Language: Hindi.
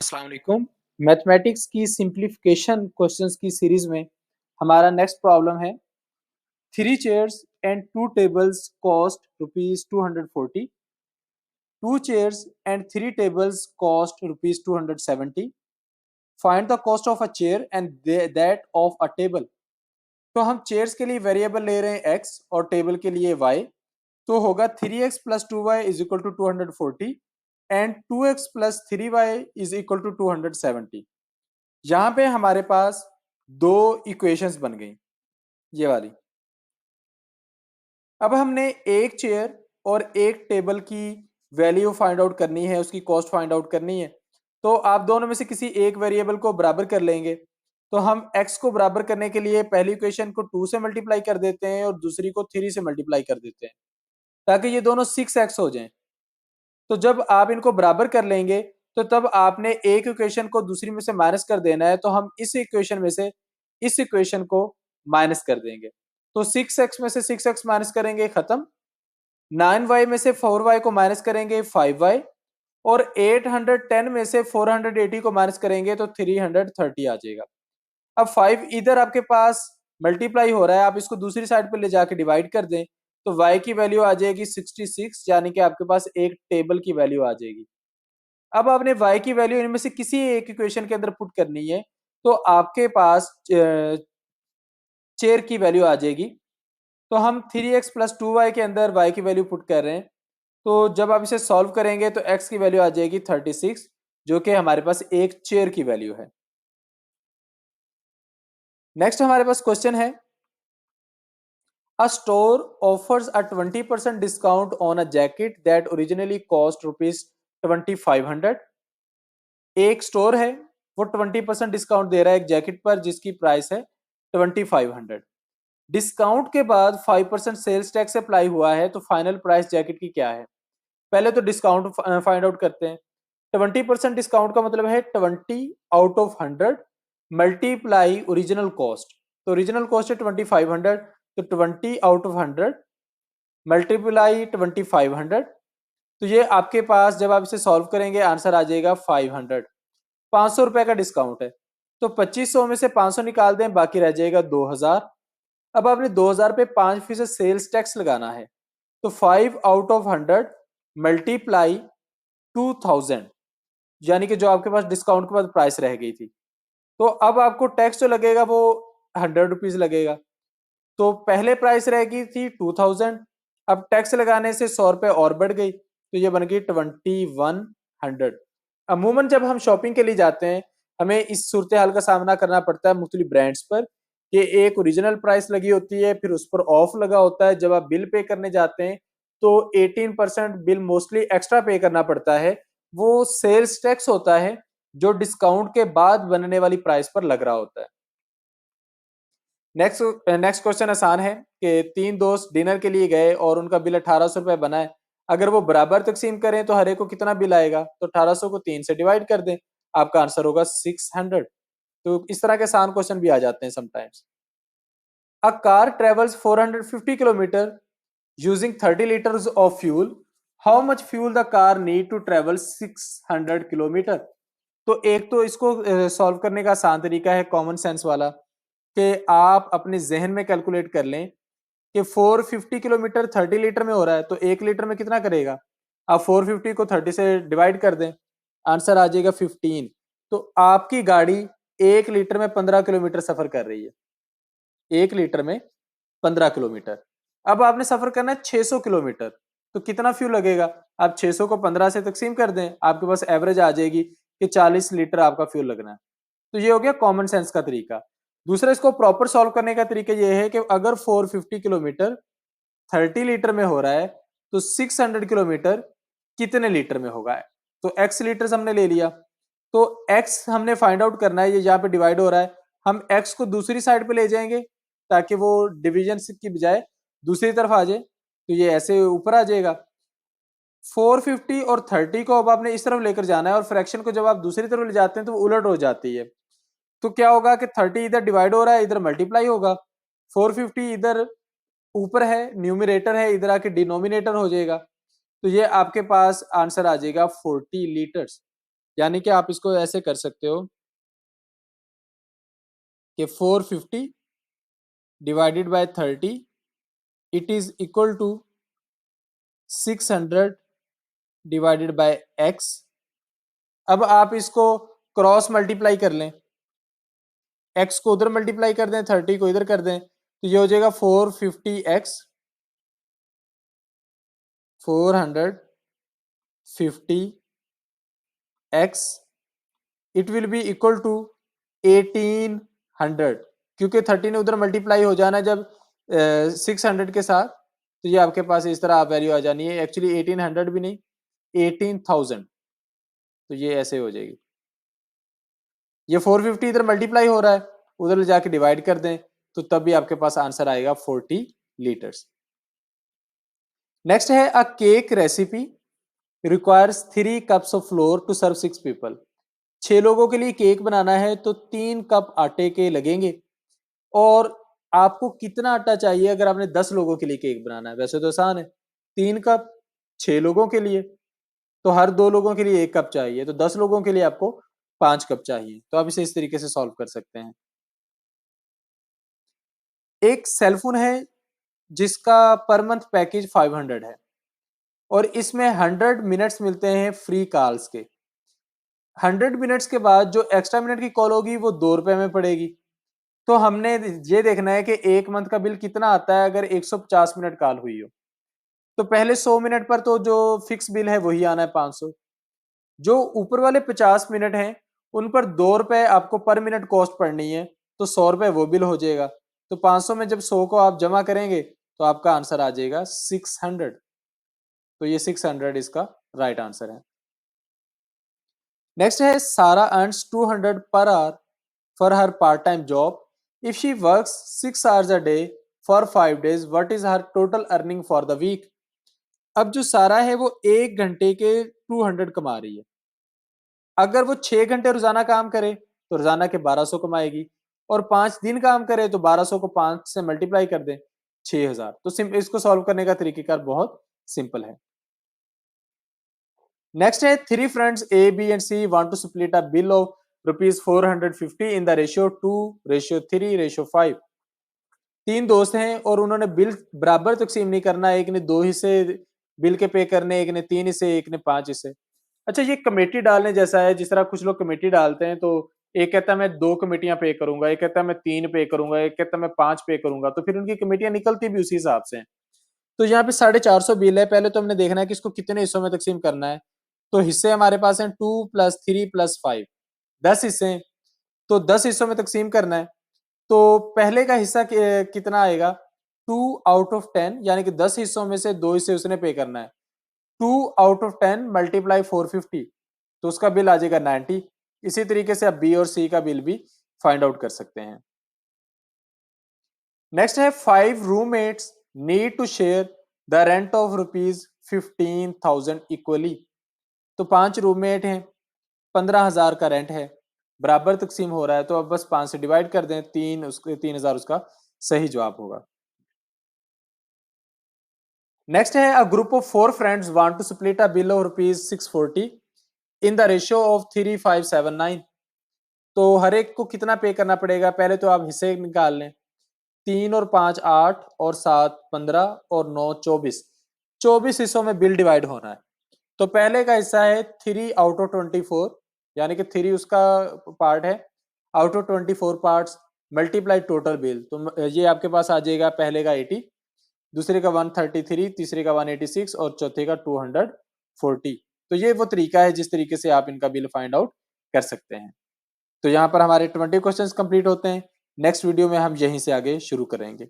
अस्सलाम वालेकुम। मैथमेटिक्स की सिंप्लीफिकेशन क्वेश्चंस की सीरीज में हमारा नेक्स्ट प्रॉब्लम है three chairs and two tables cost rupees 240। Two chairs and three tables cost rupees 270। Find the cost of a chair and that of a table. तो हम चेयर्स के लिए वेरिएबल ले रहे हैं x और टेबल के लिए y। तो होगा 3x plus 2y is equal to 240 and 2x plus 3y is equal to 270। यहां पे हमारे पास दो इक्वेशंस बन गई, ये वाली। अब हमने एक चेयर और एक टेबल की वैल्यू फाइंड आउट करनी है, उसकी कॉस्ट फाइंड आउट करनी है। तो आप दोनों में से किसी एक वेरिएबल को बराबर कर लेंगे। तो हम x को बराबर करने के लिए पहली इक्वेशन को 2 से मल्टीप्लाई कर देते हैं और दूसरी को 3 से मल्टीप्लाई कर देते हैं, ताकि ये दोनों 6x हो जाएं। तो जब आप इनको बराबर कर लेंगे तो तब आपने एक इक्वेशन को दूसरी में से माइनस कर देना है। तो हम इस इक्वेशन में से इस इक्वेशन को माइनस कर देंगे। तो 6x में से 6x माइनस करेंगे, खत्म। 9y में से 4y को माइनस करेंगे, 5y। और 810 में से 480 को माइनस करेंगे तो 330 आ जाएगा। अब 5 इधर आपके पास मल्टीप्लाई हो रहा है, आप इसको दूसरी साइड पर ले जाके डिवाइड कर दें तो y की वैल्यू आ जाएगी 66, यानी कि आपके पास एक टेबल की वैल्यू आ जाएगी। अब आपने y की वैल्यू इनमें से किसी एक इक्वेशन के अंदर पुट करनी है, तो आपके पास चेयर की वैल्यू आ जाएगी। तो हम 3x प्लस 2y के अंदर y की वैल्यू पुट कर रहे हैं। तो जब आप इसे सॉल्व करेंगे तो x की वैल्यू आ जाएगी 36, जो कि हमारे पास एक चेयर की वैल्यू है। नेक्स्ट हमारे पास क्वेश्चन है, a store offers a 20% discount on a jacket that originally cost rupees 2500। एक स्टोर है, वो 20% डिस्काउंट दे रहा है एक जैकेट पर जिसकी प्राइस है 2500। डिस्काउंट के बाद 5% सेल्स टैक्स अप्लाई हुआ है, तो फाइनल प्राइस जैकेट की क्या है। पहले तो डिस्काउंट फाइंड आउट करते हैं। 20% डिस्काउंट का मतलब है 20/100 मल्टीप्लाई ओरिजिनल कॉस्ट। तो ओरिजिनल कॉस्ट है 2500, तो 20/100 मल्टीप्लाई 2500। तो ये आपके पास जब आप इसे सॉल्व करेंगे आंसर आ जाएगा 500। 500 रुपए का डिस्काउंट है, तो 2500 में से 500 निकाल दें, बाकी रह जाएगा 2000। अब आपने 2000 पे 5% सेल्स टैक्स लगाना है, तो 5/100 मल्टीप्लाई 2000, यानी कि जो आपके पास डिस्काउंट के बाद प्राइस रह गई थी। तो अब आपको टैक्स जो लगेगा वो 100 रुपीज लगेगा। तो पहले प्राइस रह गई थी 2000, अब टैक्स लगाने से 100 रुपए और बढ़ गई, तो ये बन गई 2100। अमूमन जब हम शॉपिंग के लिए जाते हैं हमें इस सूरत हाल का सामना करना पड़ता है मुख्तलिफ ब्रांड्स पर, कि एक ओरिजिनल प्राइस लगी होती है, फिर उस पर ऑफ लगा होता है। जब आप बिल पे करने जाते हैं तो 18% बिल मोस्टली एक्स्ट्रा पे करना पड़ता है, वो सेल्स टैक्स होता है जो डिस्काउंट के बाद बनने वाली प्राइस पर लग रहा होता है। नेक्स्ट नेक्स्ट क्वेश्चन आसान है कि तीन दोस्त डिनर के लिए गए और उनका बिल 1800 रुपए बना है। अगर वो बराबर तकसीम करें तो हर एक को कितना बिल आएगा। तो 1800 को 3 से डिवाइड कर दें, आपका आंसर होगा 600। तो इस तरह के आसान क्वेश्चन भी आ जाते हैं sometimes. A car travels 450 kilometre using 30 litres of fuel. How much fuel the car need to travel 600 kilometre. तो एक तो इसको सॉल्व करने का आसान तरीका है कॉमन सेंस वाला, कि आप अपने जहन में कैलकुलेट कर लें कि 450 किलोमीटर 30 लीटर में हो रहा है, तो 1 लीटर में कितना करेगा। आप 450 को 30 से डिवाइड कर दें, आंसर आ जाएगा 15। तो आपकी गाड़ी 1 लीटर में 15 किलोमीटर सफर कर रही है। 1 लीटर में 15 किलोमीटर। अब आपने सफर करना है 600 किलोमीटर, तो कितना फ्यूल लगेगा। आप 600 को 15 से तकसीम कर दें, आपके पास एवरेज आ जाएगी कि 40 लीटर आपका फ्यूल लगना है। तो ये हो गया कॉमन सेंस का तरीका। दूसरा, इसको प्रॉपर सॉल्व करने का तरीका ये है कि अगर 450 किलोमीटर 30 लीटर में हो रहा है तो 600 किलोमीटर कितने लीटर में होगा। तो x लीटर हमने ले लिया, तो x हमने फाइंड आउट करना है। ये यहाँ पे डिवाइड हो रहा है, हम x को दूसरी साइड पे ले जाएंगे ताकि वो डिवीजन की बजाय दूसरी तरफ आ जाए। तो ये ऐसे ऊपर आ जाएगा। 450 और 30 को अब आपने इस तरफ लेकर जाना है, और फ्रैक्शन को जब आप दूसरी तरफ ले जाते हैं तो वो उलट हो जाती है। तो क्या होगा कि 30 इधर डिवाइड हो रहा है, इधर मल्टीप्लाई होगा। 450 इधर ऊपर है, न्यूमिनेटर है, इधर आके डिनोमिनेटर हो जाएगा। तो ये आपके पास आंसर आ जाएगा 40 लीटर्स। यानी कि आप इसको ऐसे कर सकते हो कि 450 divided by 30 it is equal to 600 divided by x। अब आप इसको क्रॉस मल्टीप्लाई कर लें, x को उधर मल्टीप्लाई कर दें, 30 को इधर कर दें, तो ये हो जाएगा 450x 450x it will be equal to 1800, क्योंकि 30 ने उधर मल्टीप्लाई हो जाना जब 600 के साथ, तो ये आपके पास इस तरह वैल्यू आ जानी है। एक्चुअली 1800 भी नहीं, 18,000, तो ये ऐसे हो जाएगी। ये 450 इधर मल्टीप्लाई हो रहा है, उधर जाके डिवाइड कर दें, तो तब भी आपके पास आंसर आएगा 40 लीटर्स। नेक्स्ट है a cake recipe requires 3 cups of flour to serve 6 people. 6 लोगों के लिए केक बनाना है तो 3 कप आटे के लगेंगे। और आपको कितना आटा चाहिए अगर आपने 10 लोगों के लिए केक बनाना है? वैसे तो आसान है, 3 कप 6 लोगों के लिए, तो हर 2 लोगों के लिए 1 कप चाहिए, तो 10 लोगों के लिए आपको 5 कप चाहिए। तो आप इसे इस तरीके से सॉल्व कर सकते हैं। एक सेलफोन है जिसका पर मंथ पैकेज 500 है और इसमें 100 मिनट्स मिलते हैं फ्री कॉल्स के। 100 मिनट्स के बाद जो एक्स्ट्रा मिनट की कॉल होगी वो 2 रुपए में पड़ेगी। तो हमने ये देखना है कि एक मंथ का बिल कितना आता है अगर 150 मिनट कॉल हुई हो। तो पहले 100 मिनट पर तो जो फिक्स बिल है वही आना है 500। जो ऊपर वाले 50 मिनट हैं उन पर 2 रुपए आपको पर मिनट कॉस्ट पड़नी है, तो 100 रुपए वो बिल हो जाएगा। तो 500 में जब 100 को आप जमा करेंगे तो आपका आंसर आ जाएगा 600। तो ये 600 इसका राइट आंसर है। नेक्स्ट है सारा earns 200 per hour for her part time job if she works 6 hours a day for 5 days what is her total earning for the week. अब जो सारा है वो 1 घंटे के 200 कमा रही है। अगर वो 6 घंटे रोजाना काम करे तो रोजाना के 1200 कमाएगी, और 5 दिन काम करे तो 1200 को 5 से मल्टीप्लाई कर दें 6000। तो इसको सॉल्व करने का तरीकेकार बहुत सिंपल है। नेक्स्ट है 3 friends A B and C want to split a bill of ₹450 in the ratio 2:3:5। 3 दोस्त हैं और उन्होंने बिल बराबर तकसीम नहीं करना, एक ने 2 हिस्से बिल के पे करने, एक ने 3 हिस्से, एक ने 5 हिस्से। अच्छा, ये कमेटी डालने जैसा है, जिस तरह कुछ लोग कमेटी डालते हैं तो एक कहता है मैं 2 कमेटियां पे करूंगा, एक कहता है मैं 3 पे करूंगा, एक कहता है मैं 5 पे करूंगा, तो फिर उनकी कमेटियां निकलती भी उसी हिसाब से हैं। तो यहाँ पे 450 बिल है, पहले तो हमने देखना है कि इसको कितने हिस्सों में तकसीम करना है। तो हिस्से हमारे पास हैं 2 + 3 + 5, 10 हिस्से हैं, तो 10 हिस्सों में तकसीम करना है। तो पहले का हिस्सा कितना आएगा? 2/10, यानी कि 10 हिस्सों में से 2 हिस्से उसने पे करना है। 2/10 मल्टीप्लाई 450, तो उसका बिल आ जाएगा 90। इसी तरीके से आप बी और सी का बिल भी फाइंड आउट कर सकते हैं। नेक्स्ट है 5 roommates need to share the rent of ₹15,000 equally. तो 5 रूममेट हैं, 15,000 का रेंट है, बराबर तकसीम हो रहा है, तो अब बस 5 से डिवाइड कर दें, 3,000 उसका सही जवाब होगा। नेक्स्ट है a group of 4 friends want to split a bill of ₹640 in the ratio of 3:5:7:9। तो हर एक को कितना पे करना पड़ेगा? पहले तो आप हिस्से निकाल लें। 3 और 5 8 और 7 15 और 9 24, 24 हिस्सों में बिल डिवाइड होना है। तो पहले का हिस्सा है 3/24, यानी कि 3 उसका पार्ट है, out of 24 parts multiply total bill. तो ये आपके पास आ जाएगा, पहले का 80, दूसरे का 133, तीसरे का 186 और चौथे का 240। तो ये वो तरीका है जिस तरीके से आप इनका बिल फाइंड आउट कर सकते हैं। तो यहाँ पर हमारे 20 क्वेश्चंस कंप्लीट होते हैं। नेक्स्ट वीडियो में हम यहीं से आगे शुरू करेंगे।